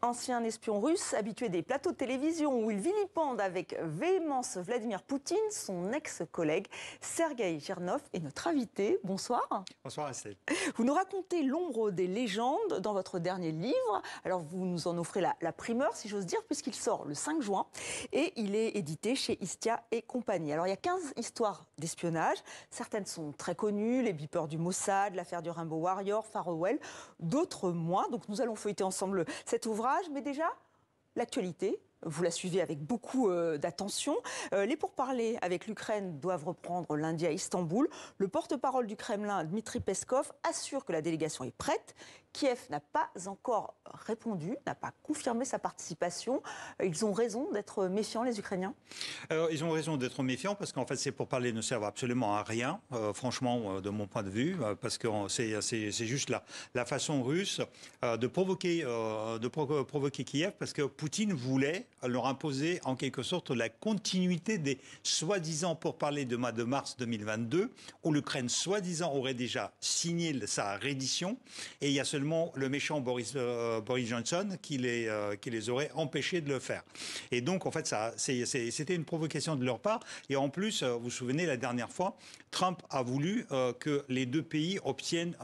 Ancien espion russe, habitué des plateaux de télévision où il vilipende avec véhémence Vladimir Poutine, son ex-collègue Sergueï Girnov est notre invité. Bonsoir. Bonsoir Estelle. Vous nous racontez l'ombre des légendes dans votre dernier livre. Alors vous nous en offrez la primeur, si j'ose dire, puisqu'il sort le 5 juin et il est édité chez Istia et compagnie. Alors il y a 15 histoires d'espionnage. Certaines sont très connues, les beepers du Mossad, l'affaire du Rainbow Warrior, Farewell, d'autres moins. Donc nous allons feuilleter ensemble cet ouvrage. Mais déjà, l'actualité, vous la suivez avec beaucoup d'attention. Les pourparlers avec l'Ukraine doivent reprendre lundi à Istanbul. Le porte-parole du Kremlin, Dmitri Peskov, assure que la délégation est prête. Kiev n'a pas encore répondu, n'a pas confirmé sa participation. Ils ont raison d'être méfiants, les Ukrainiens? Alors, ils ont raison d'être méfiants parce qu'en fait, ces pourparlers ne servent absolument à rien, franchement, de mon point de vue, parce que c'est juste la façon russe de provoquer Kiev, parce que Poutine voulait leur imposer en quelque sorte la continuité des soi-disant pourparlers de mois de mars 2022, où l'Ukraine soi-disant aurait déjà signé sa reddition, et il y a seulement le méchant Boris Johnson qui les aurait empêchés de le faire. Et donc, en fait, c'était une provocation de leur part. Et en plus, vous vous souvenez, la dernière fois, Trump a voulu que les deux pays obtiennent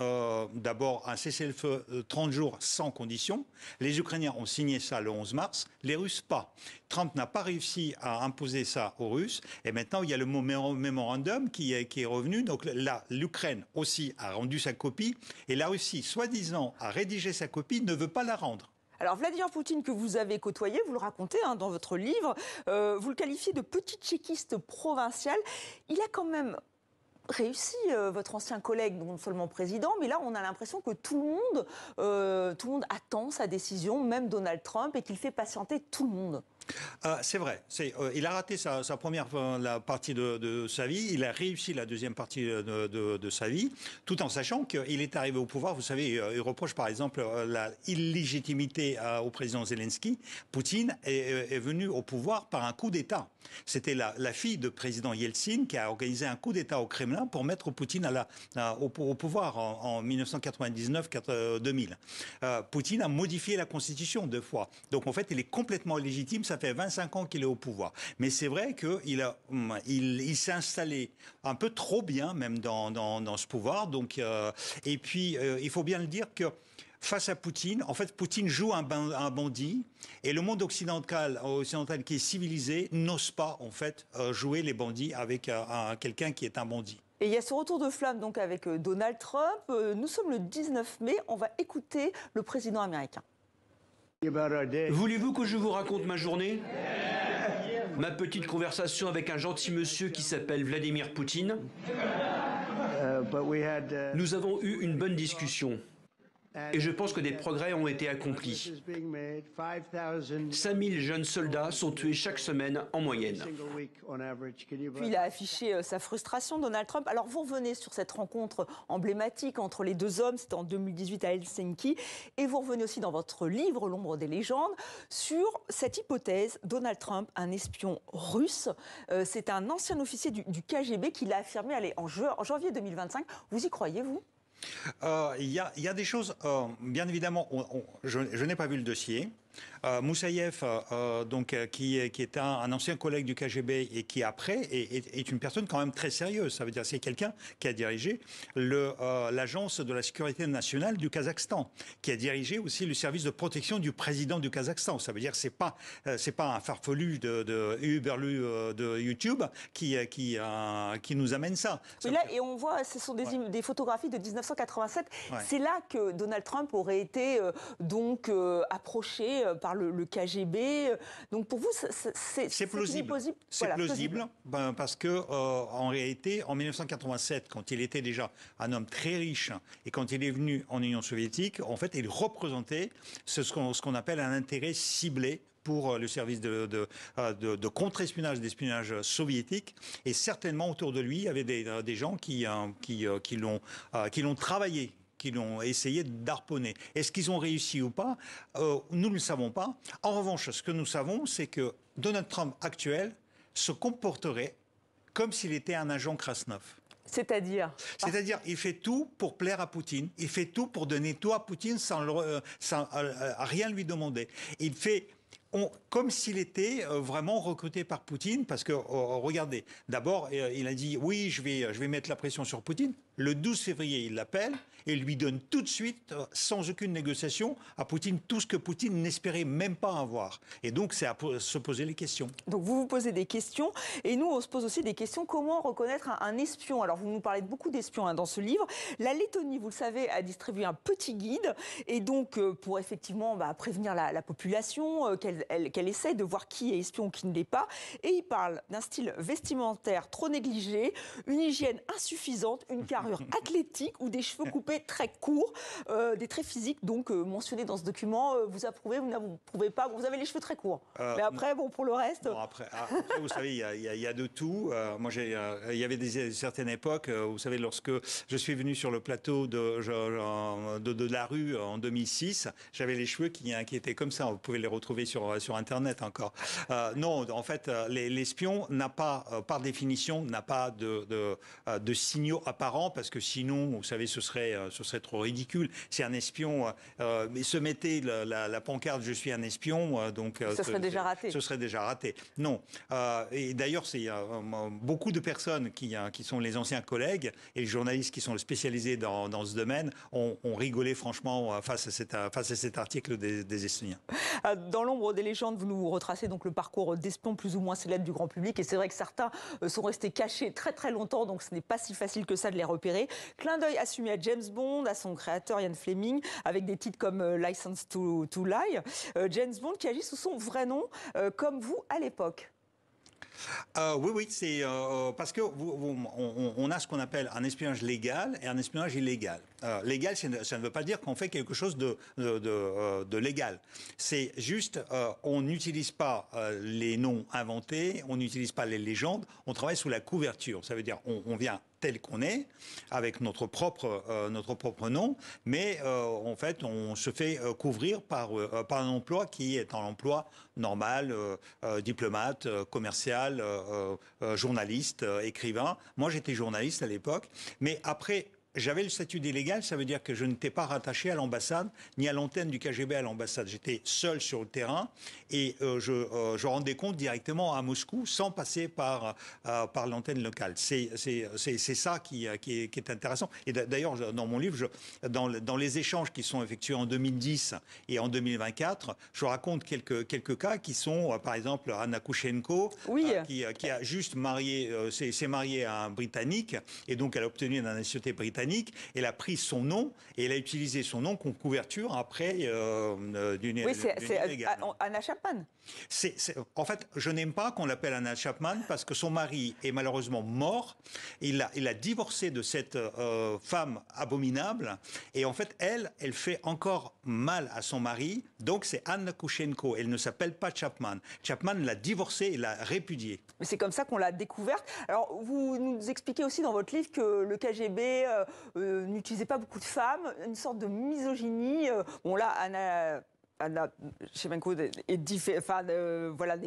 d'abord un cessez-le-feu 30 jours sans condition. Les Ukrainiens ont signé ça le 11 mars, les Russes pas. Trump n'a pas réussi à imposer ça aux Russes. Et maintenant, il y a le mémorandum qui est revenu. Donc là, l'Ukraine aussi a rendu sa copie. Et la Russie, soi-disant, a rédigé sa copie, ne veut pas la rendre. Alors Vladimir Poutine, que vous avez côtoyé, vous le racontez dans votre livre, vous le qualifiez de petit tchéquiste provincial. Il a quand même réussi, votre ancien collègue, non seulement président, mais là on a l'impression que tout le monde attend sa décision, même Donald Trump, et qu'il fait patienter tout le monde. C'est vrai. Il a raté sa première la partie de sa vie. Il a réussi la deuxième partie de sa vie, tout en sachant qu'il est arrivé au pouvoir. Vous savez, il reproche par exemple la illégitimité au président Zelensky. Poutine est venu au pouvoir par un coup d'État. C'était la fille de président Yeltsin qui a organisé un coup d'État au Kremlin pour mettre Poutine au pouvoir en 1999-2000. Poutine a modifié la Constitution 2 fois. Donc en fait, il est complètement légitime. Ça fait 25 ans qu'il est au pouvoir. Mais c'est vrai qu'il s'est installé un peu trop bien, même dans ce pouvoir. Donc, et puis, il faut bien le dire que face à Poutine, en fait, Poutine joue un bandit. Et le monde occidental qui est civilisé n'ose pas, en fait, jouer les bandits avec quelqu'un qui est un bandit. Et il y a ce retour de flamme donc avec Donald Trump. Nous sommes le 19 mai. On va écouter le président américain. Voulez-vous que je vous raconte ma journée? Ma petite conversation avec un gentil monsieur qui s'appelle Vladimir Poutine. Nous avons eu une bonne discussion. Et je pense que des progrès ont été accomplis. 5000 jeunes soldats sont tués chaque semaine en moyenne. Puis il a affiché sa frustration, Donald Trump. Alors vous revenez sur cette rencontre emblématique entre les deux hommes, c'était en 2018 à Helsinki. Et vous revenez aussi dans votre livre, L'ombre des légendes, sur cette hypothèse, Donald Trump, un espion russe. C'est un ancien officier du KGB qui l'a affirmé en janvier 2025. Vous y croyez, vous ? Il y a des choses, bien évidemment, je n'ai pas vu le dossier. Moussaïev, qui est un ancien collègue du KGB et qui après est une personne quand même très sérieuse. Ça veut dire c'est quelqu'un qui a dirigé l'agence de la sécurité nationale du Kazakhstan, qui a dirigé aussi le service de protection du président du Kazakhstan. Ça veut dire c'est pas un farfelu de Uberlu de YouTube qui nous amène ça. Mais là, et on voit, ce sont des photographies de 1987. Ouais. C'est là que Donald Trump aurait été approché par le KGB. Donc pour vous, c'est plausible. C'est plausible parce que en réalité, en 1987, quand il était déjà un homme très riche et quand il est venu en Union soviétique, en fait, il représentait ce qu'on appelle un intérêt ciblé pour le service de contre-espionnage, d'espionnage soviétique. Et certainement autour de lui, il y avait des gens qui l'ont travaillé, qui l'ont essayé d'harponner. Est-ce qu'ils ont réussi ou pas? Nous ne le savons pas. En revanche, ce que nous savons, c'est que Donald Trump actuel se comporterait comme s'il était un agent Krasnov. C'est-à-dire il fait tout pour plaire à Poutine. Il fait tout pour donner tout à Poutine sans rien lui demander. Il fait comme s'il était vraiment recruté par Poutine, parce que, regardez, d'abord, il a dit, oui, je vais mettre la pression sur Poutine. Le 12 février, il l'appelle et lui donne tout de suite, sans aucune négociation, à Poutine tout ce que Poutine n'espérait même pas avoir. Et donc, c'est à se poser les questions. Donc, vous vous posez des questions, et nous, on se pose aussi des questions. Comment reconnaître un espion? Alors, vous nous parlez de beaucoup d'espions dans ce livre. La Lettonie, vous le savez, a distribué un petit guide, et donc, pour effectivement prévenir la population, qu'elle essaie de voir qui est espion ou qui ne l'est pas. Et il parle d'un style vestimentaire trop négligé, une hygiène insuffisante, une carrure athlétique ou des cheveux coupés très courts, des traits physiques donc mentionnés dans ce document. Vous approuvez, vous n'approuvez pas? Vous avez les cheveux très courts. Mais après, bon, pour le reste... Bon, après, vous savez, il y a de tout. Moi, il y avait certaines époques, vous savez, lorsque je suis venu sur le plateau de la rue en 2006, j'avais les cheveux qui étaient comme ça. Vous pouvez les retrouver sur Internet encore. Non, en fait, l'espion n'a pas, par définition, n'a pas de signaux apparents, parce que sinon, vous savez, ce serait trop ridicule. C'est un espion, mais se mettez la pancarte « Je suis un espion », donc... Ce serait déjà raté. Ce serait déjà raté. Non. Et d'ailleurs, c'est beaucoup de personnes qui sont les anciens collègues et les journalistes qui sont spécialisés dans ce domaine ont rigolé franchement face à cet article des Estoniens. Dans l'ombre des légendes, vous nous retracez donc le parcours d'espions plus ou moins célèbres du grand public, et c'est vrai que certains sont restés cachés très très longtemps, donc ce n'est pas si facile que ça de les repérer. Clin d'œil assumé à James Bond, à son créateur Ian Fleming, avec des titres comme License to Lie. James Bond qui agit sous son vrai nom, comme vous à l'époque. Oui, c'est parce que on a ce qu'on appelle un espionnage légal et un espionnage illégal. Légal, ça ne veut pas dire qu'on fait quelque chose de légal. C'est juste, on n'utilise pas les noms inventés, on n'utilise pas les légendes, on travaille sous la couverture. Ça veut dire, on vient tel qu'on est, avec notre propre nom, mais en fait, on se fait couvrir par un emploi qui est un emploi normal, diplomate, commercial, journaliste, écrivain. Moi, j'étais journaliste à l'époque, mais après... J'avais le statut d'illégal, ça veut dire que je n'étais pas rattaché à l'ambassade, ni à l'antenne du KGB à l'ambassade. J'étais seul sur le terrain et je rendais compte directement à Moscou sans passer par l'antenne locale. C'est ça qui est intéressant. Et d'ailleurs, dans mon livre, dans les échanges qui sont effectués en 2010 et en 2024, je raconte quelques cas qui sont, par exemple, Anna Koushenko, oui. Qui a juste s'est mariée à un Britannique, et donc elle a obtenu la nationalité britannique. Elle a pris son nom et elle a utilisé son nom comme couverture après d'une illégale. Anna Chapman. En fait, je n'aime pas qu'on l'appelle Anna Chapman parce que son mari est malheureusement mort. Il a divorcé de cette femme abominable et en fait, elle fait encore mal à son mari. Donc c'est Anna Koushenko. Elle ne s'appelle pas Chapman. Chapman l'a divorcée et l'a répudiée. Mais c'est comme ça qu'on l'a découverte. Alors, vous nous expliquez aussi dans votre livre que le KGB n'utilisait pas beaucoup de femmes, une sorte de misogynie. Bon là, Anna Shevchenko n'est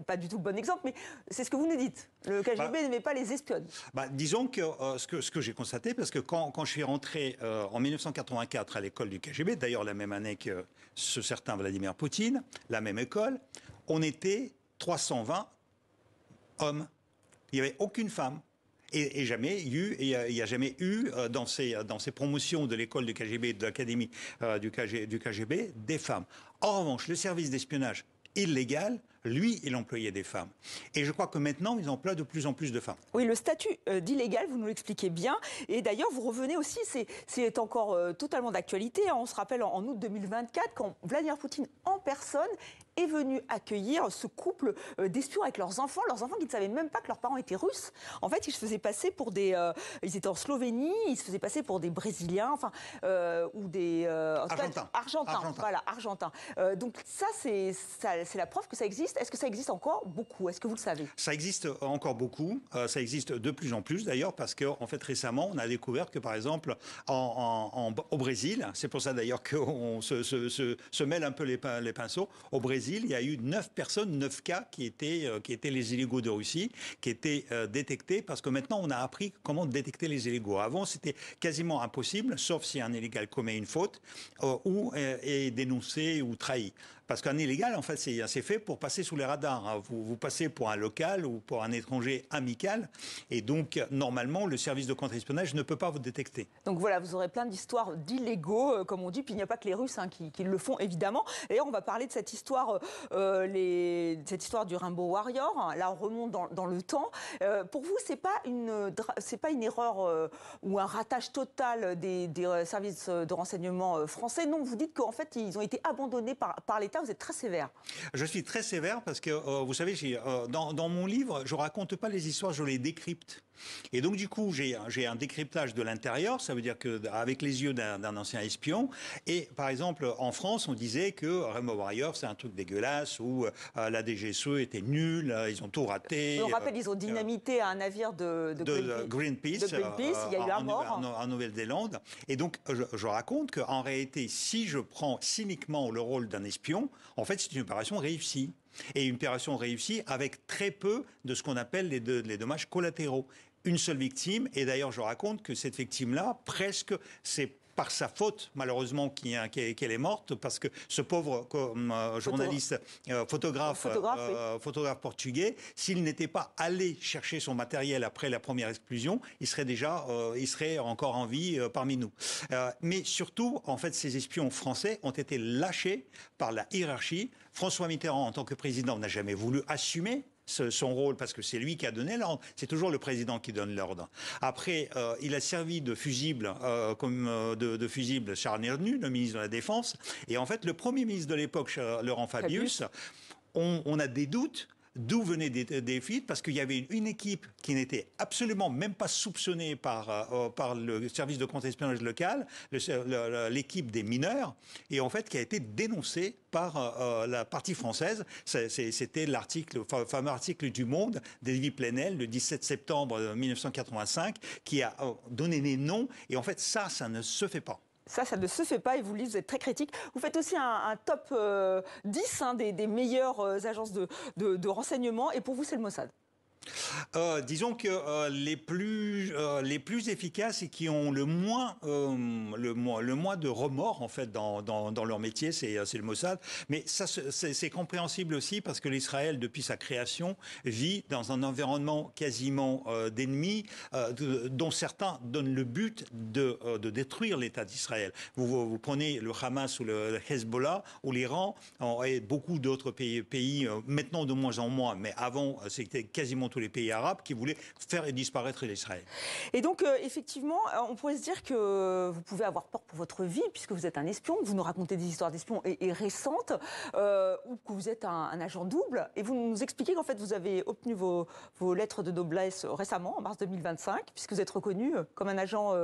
pas du tout le bon exemple, mais c'est ce que vous nous dites. Le KGB n'aimait pas les espionnes. Disons que ce que j'ai constaté, parce que quand je suis rentré en 1984 à l'école du KGB, d'ailleurs la même année que ce certain Vladimir Poutine, la même école, on était 320 hommes. Il n'y avait aucune femme. Et il n'y a jamais eu dans ces promotions de l'école du KGB, de l'académie du KGB, des femmes. En revanche, le service d'espionnage illégal, lui, il employait des femmes. Et je crois que maintenant, ils emploient de plus en plus de femmes. Oui, le statut d'illégal, vous nous l'expliquez bien. Et d'ailleurs, vous revenez aussi, c'est encore totalement d'actualité. On se rappelle en août 2024, quand Vladimir Poutine en personne est venu accueillir ce couple d'espions avec leurs enfants qui ne savaient même pas que leurs parents étaient russes. En fait, ils se faisaient passer pour ils étaient en Slovénie, ils se faisaient passer pour des Brésiliens, ou des... Argentins. Argentins. Voilà, argentins. Donc ça, c'est la preuve que ça existe. Est-ce que ça existe encore beaucoup? Est-ce que vous le savez? Ça existe encore beaucoup. Ça existe de plus en plus d'ailleurs parce qu'en fait récemment, on a découvert que par exemple au Brésil, c'est pour ça d'ailleurs qu'on se mêle un peu les pinceaux, au Brésil, il y a eu 9 personnes, 9 cas qui étaient les illégaux de Russie, qui étaient détectés parce que maintenant on a appris comment détecter les illégaux. Avant, c'était quasiment impossible, sauf si un illégal commet une faute ou est dénoncé ou trahi. Parce qu'un illégal, en fait, c'est fait pour passer sous les radars. Vous passez pour un local ou pour un étranger amical. Et donc, normalement, le service de contre-espionnage ne peut pas vous détecter. Donc voilà, vous aurez plein d'histoires d'illégaux, comme on dit. Puis il n'y a pas que les Russes qui le font, évidemment. D'ailleurs, on va parler de cette histoire, cette histoire du Rainbow Warrior. Là, on remonte dans le temps. Pour vous, c'est pas une erreur ou un ratage total des services de renseignement français. Non, vous dites qu'en fait, ils ont été abandonnés par l'État. Vous êtes très sévère. Je suis très sévère parce que, vous savez, dans mon livre, je ne raconte pas les histoires, je les décrypte. Et donc, du coup, j'ai un décryptage de l'intérieur. Ça veut dire qu'avec les yeux d'un ancien espion. Et par exemple, en France, on disait que Rainbow Warrior, c'est un truc dégueulasse, où la DGSE était nulle, ils ont tout raté. On rappelle, ils ont dynamité un navire de Greenpeace. Il y a eu un mort. En Nouvelle-Zélande. Et donc, je raconte qu'en réalité, si je prends cyniquement le rôle d'un espion, en fait, c'est une opération réussie. Et une opération réussie avec très peu de ce qu'on appelle les dommages collatéraux. Une seule victime, et d'ailleurs je raconte que cette victime-là, presque, c'est par sa faute, malheureusement, qu'elle est morte, parce que ce pauvre journaliste, photographe portugais, s'il n'était pas allé chercher son matériel après la première explosion, il serait encore en vie parmi nous. Mais surtout, en fait, ces espions français ont été lâchés par la hiérarchie. François Mitterrand, en tant que président, n'a jamais voulu assumer son rôle, parce que c'est lui qui a donné l'ordre. C'est toujours le président qui donne l'ordre. Après, il a servi de fusible, de fusible Charles Niernu, le ministre de la Défense. Et en fait, le Premier ministre de l'époque, Laurent Fabius, on a des doutes d'où venaient des fuites, parce qu'il y avait une équipe qui n'était absolument même pas soupçonnée par le service de contre-espionnage local, l'équipe des mineurs, et en fait qui a été dénoncée par la partie française. C'était le fameux article du Monde d'Elie Plenel, le 17 septembre 1985, qui a donné les noms, et en fait ça ne se fait pas. Ça ne se fait pas, et vous le dites, vous êtes très critique. Vous faites aussi un top 10 des meilleures agences de renseignement, et pour vous, c'est le Mossad. Disons que les plus efficaces et qui ont le moins de remords en fait dans leur métier, c'est le Mossad. Mais ça c'est compréhensible aussi parce que l'Israël depuis sa création vit dans un environnement quasiment d'ennemis dont certains donnent le but de détruire l'État d'Israël. Vous prenez le Hamas ou le Hezbollah ou l'Iran et beaucoup d'autres pays maintenant de moins en moins, mais avant c'était quasiment tous les pays arabes qui voulaient faire disparaître l'Israël. Et donc, effectivement, on pourrait se dire que vous pouvez avoir peur pour votre vie, puisque vous êtes un espion, vous nous racontez des histoires d'espions et récentes, ou que vous êtes un agent double. Et vous nous expliquez qu'en fait, vous avez obtenu vos lettres de noblesse récemment, en mars 2025, puisque vous êtes reconnu comme un agent...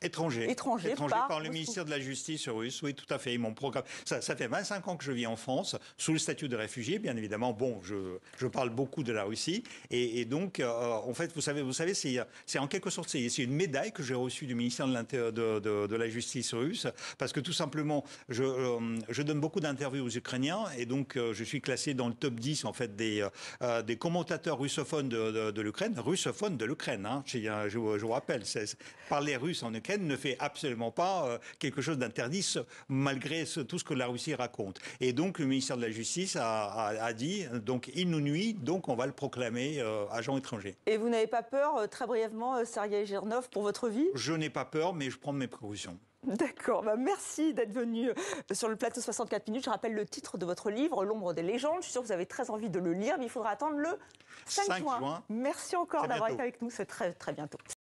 Étranger par le Moscou. Ministère de la Justice russe, oui, tout à fait. Mon programme. Ça fait 25 ans que je vis en France, sous le statut de réfugié, bien évidemment. Bon, je parle beaucoup de la Russie. Et donc, en fait, vous savez c'est en quelque sorte, c'est une médaille que j'ai reçue du ministère de la Justice russe, parce que tout simplement, je donne beaucoup d'interviews aux Ukrainiens, et donc, je suis classé dans le top 10, en fait, des commentateurs russophones de l'Ukraine. Russophones de l'Ukraine, hein, je vous rappelle. Parler russe en Ukraine ne fait absolument pas quelque chose d'interdit malgré tout ce que la Russie raconte. Et donc le ministère de la Justice a dit, donc il nous nuit, donc on va le proclamer agent étranger. Et vous n'avez pas peur, très brièvement, Sergueï Girnov, pour votre vie? Je n'ai pas peur, mais je prends mes précautions. D'accord, merci d'être venu sur le plateau 64 minutes. Je rappelle le titre de votre livre, L'ombre des légendes. Je suis sûre que vous avez très envie de le lire, mais il faudra attendre le 5 juin. Merci encore d'avoir été avec nous, c'est très très bientôt.